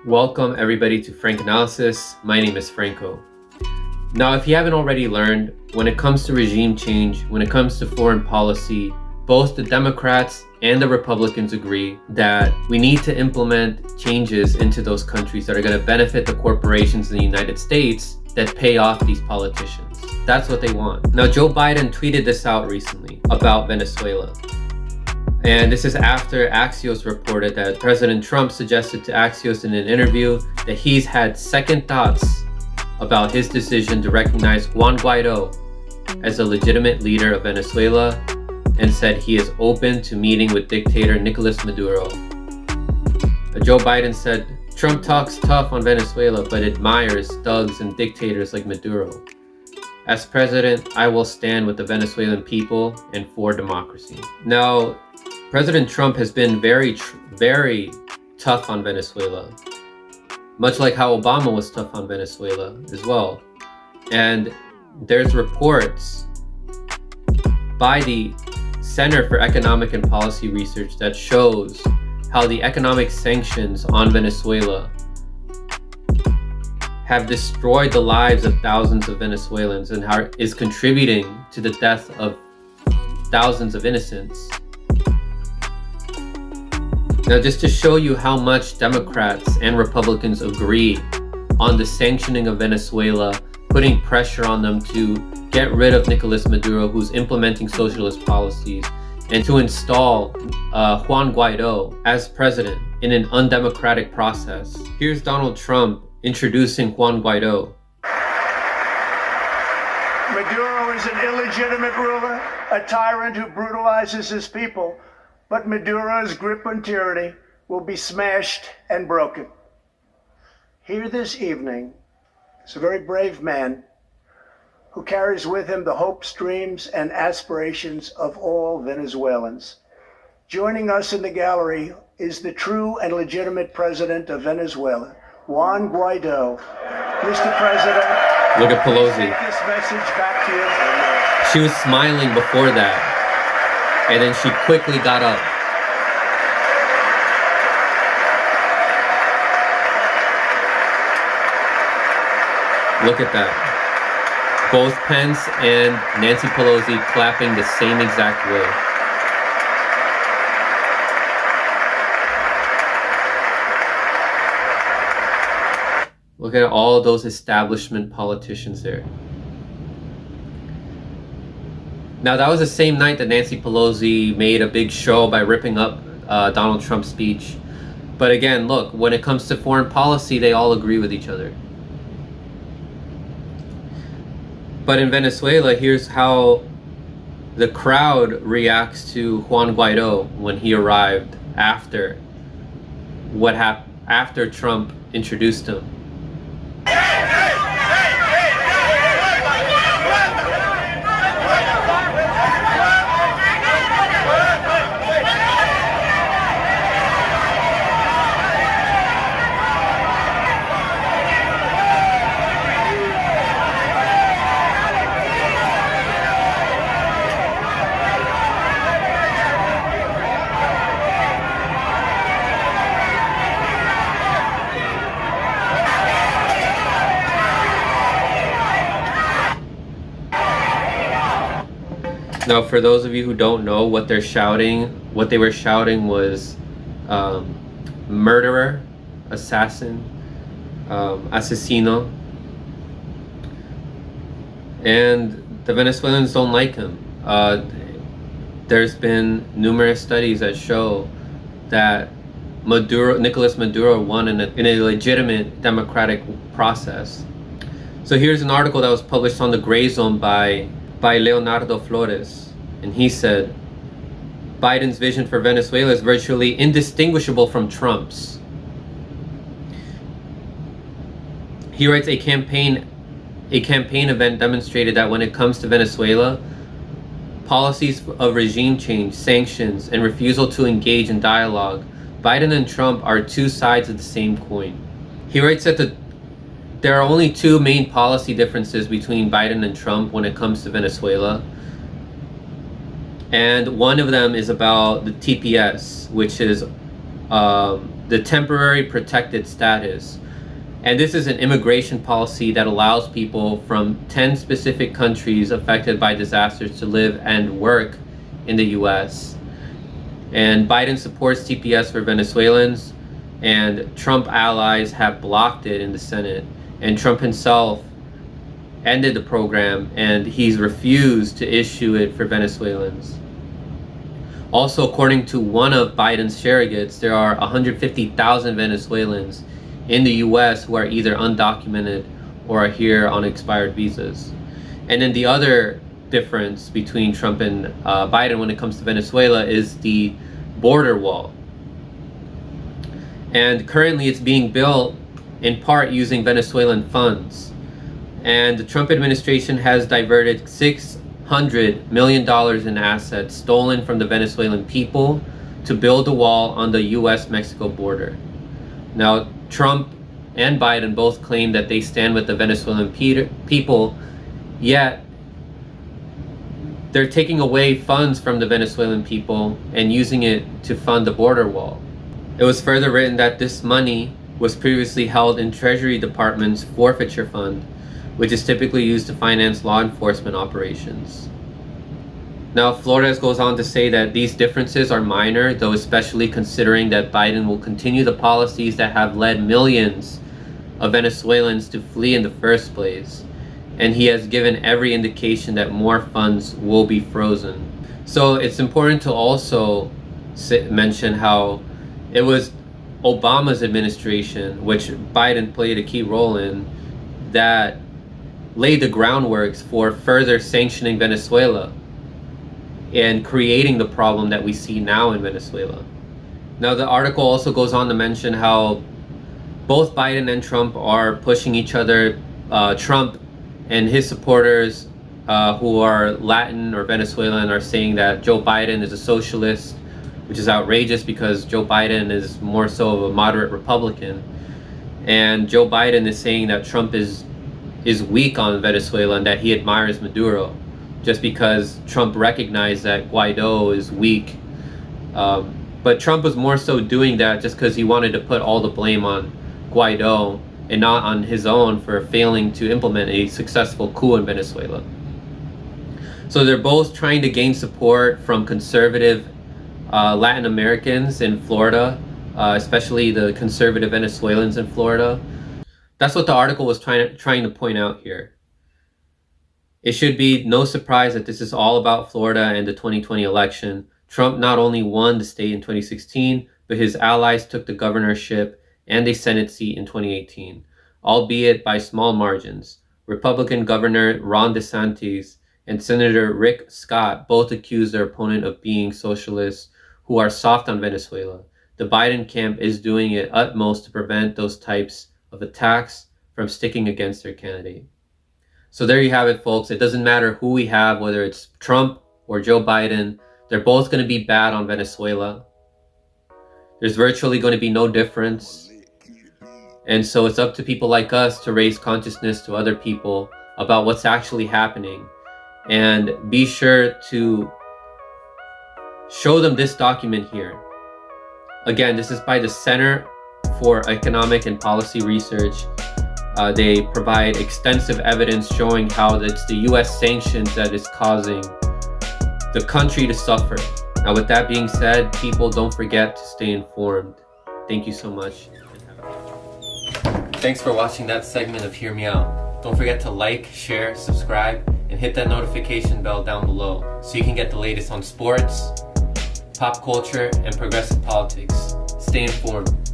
Welcome everybody to Frank Analysis. My name is Franco. Now, if you haven't already learned, when it comes to regime change, when it comes to foreign policy, both the Democrats and the Republicans agree that we need to implement changes into those countries that are going to benefit the corporations in the United States that pay off these politicians. That's what they want. Now, Joe Biden tweeted this out recently about Venezuela. And this is after Axios reported that President Trump suggested to Axios in an interview that he's had second thoughts about his decision to recognize Juan Guaido as a legitimate leader of Venezuela, and said he is open to meeting with dictator Nicolas Maduro. Joe Biden said, Trump talks tough on Venezuela but admires thugs and dictators like Maduro. As president, I will stand with the Venezuelan people and for democracy. Now, President Trump has been very tough on Venezuela, much like how Obama was tough on Venezuela as well. And there's reports by the Center for Economic and Policy Research that shows how the economic sanctions on Venezuela have destroyed the lives of thousands of Venezuelans and how is contributing to the death of thousands of innocents. Now, just to show you how much Democrats and Republicans agree on the sanctioning of Venezuela, putting pressure on them to get rid of Nicolas Maduro, who's implementing socialist policies, and to install Juan Guaido as president in an undemocratic process. Here's Donald Trump introducing Juan Guaido. Maduro is an illegitimate ruler, a tyrant who brutalizes his people. But Maduro's grip on tyranny will be smashed and broken. Here this evening is a very brave man who carries with him the hopes, dreams, and aspirations of all Venezuelans. Joining us in the gallery is the true and legitimate president of Venezuela, Juan Guaido. Mr. President, look at Pelosi. Take this message back to you. She was smiling before that. And then she quickly got up. Look at that. Both Pence and Nancy Pelosi clapping the same exact way. Look at all those establishment politicians there. Now, that was the same night that Nancy Pelosi made a big show by ripping up Donald Trump's speech. But again, look, when it comes to foreign policy, they all agree with each other. But in Venezuela, here's how the crowd reacts to Juan Guaido when he arrived after after Trump introduced him. Now, for those of you who don't know what they're shouting, what they were shouting was murderer, assassin, asesino. And the Venezuelans don't like him. There's been numerous studies that show that Nicolas Maduro won in a legitimate democratic process. So here's an article that was published on the Gray Zone by Leonardo Flores, and he said, Biden's vision for Venezuela is virtually indistinguishable from Trump's. He writes, a campaign event demonstrated that when it comes to Venezuela, policies of regime change, sanctions, and refusal to engage in dialogue, Biden and Trump are two sides of the same coin. He writes that there are only two main policy differences between Biden and Trump when it comes to Venezuela. And one of them is about the TPS, which is the temporary protected status. And this is an immigration policy that allows people from 10 specific countries affected by disasters to live and work in the US. And Biden supports TPS for Venezuelans, and Trump allies have blocked it in the Senate. And Trump himself ended the program, and he's refused to issue it for Venezuelans. Also, according to one of Biden's surrogates, there are 150,000 Venezuelans in the US who are either undocumented or are here on expired visas. And then the other difference between Trump and Biden when it comes to Venezuela is the border wall. And currently it's being built in part using Venezuelan funds. And the Trump administration has diverted $600 million in assets stolen from the Venezuelan people to build a wall on the US-Mexico border. Now, Trump and Biden both claim that they stand with the Venezuelan people, yet they're taking away funds from the Venezuelan people and using it to fund the border wall. It was further written that this money was previously held in Treasury Department's forfeiture fund, which is typically used to finance law enforcement operations. Now, Flores goes on to say that these differences are minor, though especially considering that Biden will continue the policies that have led millions of Venezuelans to flee in the first place. And he has given every indication that more funds will be frozen. So it's important to also mention how it was Obama's administration, which Biden played a key role in, that laid the groundworks for further sanctioning Venezuela and creating the problem that we see now in Venezuela. Now, the article also goes on to mention how both Biden and Trump are pushing each other. Trump and his supporters who are Latin or Venezuelan are saying that Joe Biden is a socialist, which is outrageous because Joe Biden is more so of a moderate Republican. And Joe Biden is saying that Trump is weak on Venezuela and that he admires Maduro, just because Trump recognized that Guaido is weak. But Trump was more so doing that just because he wanted to put all the blame on Guaido and not on his own for failing to implement a successful coup in Venezuela. So they're both trying to gain support from conservative Latin Americans in Florida, especially the conservative Venezuelans in Florida. That's what the article was trying to point out here. It should be no surprise that this is all about Florida and the 2020 election. Trump not only won the state in 2016, but his allies took the governorship and a Senate seat in 2018, albeit by small margins. Republican Governor Ron DeSantis and Senator Rick Scott both accused their opponent of being socialists who are soft on Venezuela. The Biden camp is doing its utmost to prevent those types of attacks from sticking against their candidate. So there you have it, folks. It doesn't matter who we have, whether it's Trump or Joe Biden, they're both going to be bad on Venezuela. There's virtually going to be no difference. And so it's up to people like us to raise consciousness to other people about what's actually happening. And be sure to show them this document here. Again, this is by the Center for Economic and Policy Research. They provide extensive evidence showing how it's the US sanctions that is causing the country to suffer. Now, with that being said, people, don't forget to stay informed. Thank you so much. Thanks for watching that segment of Hear Me Out. Don't forget to like, share, subscribe, and hit that notification bell down below so you can get the latest on sports, pop culture, and progressive politics. Stay informed.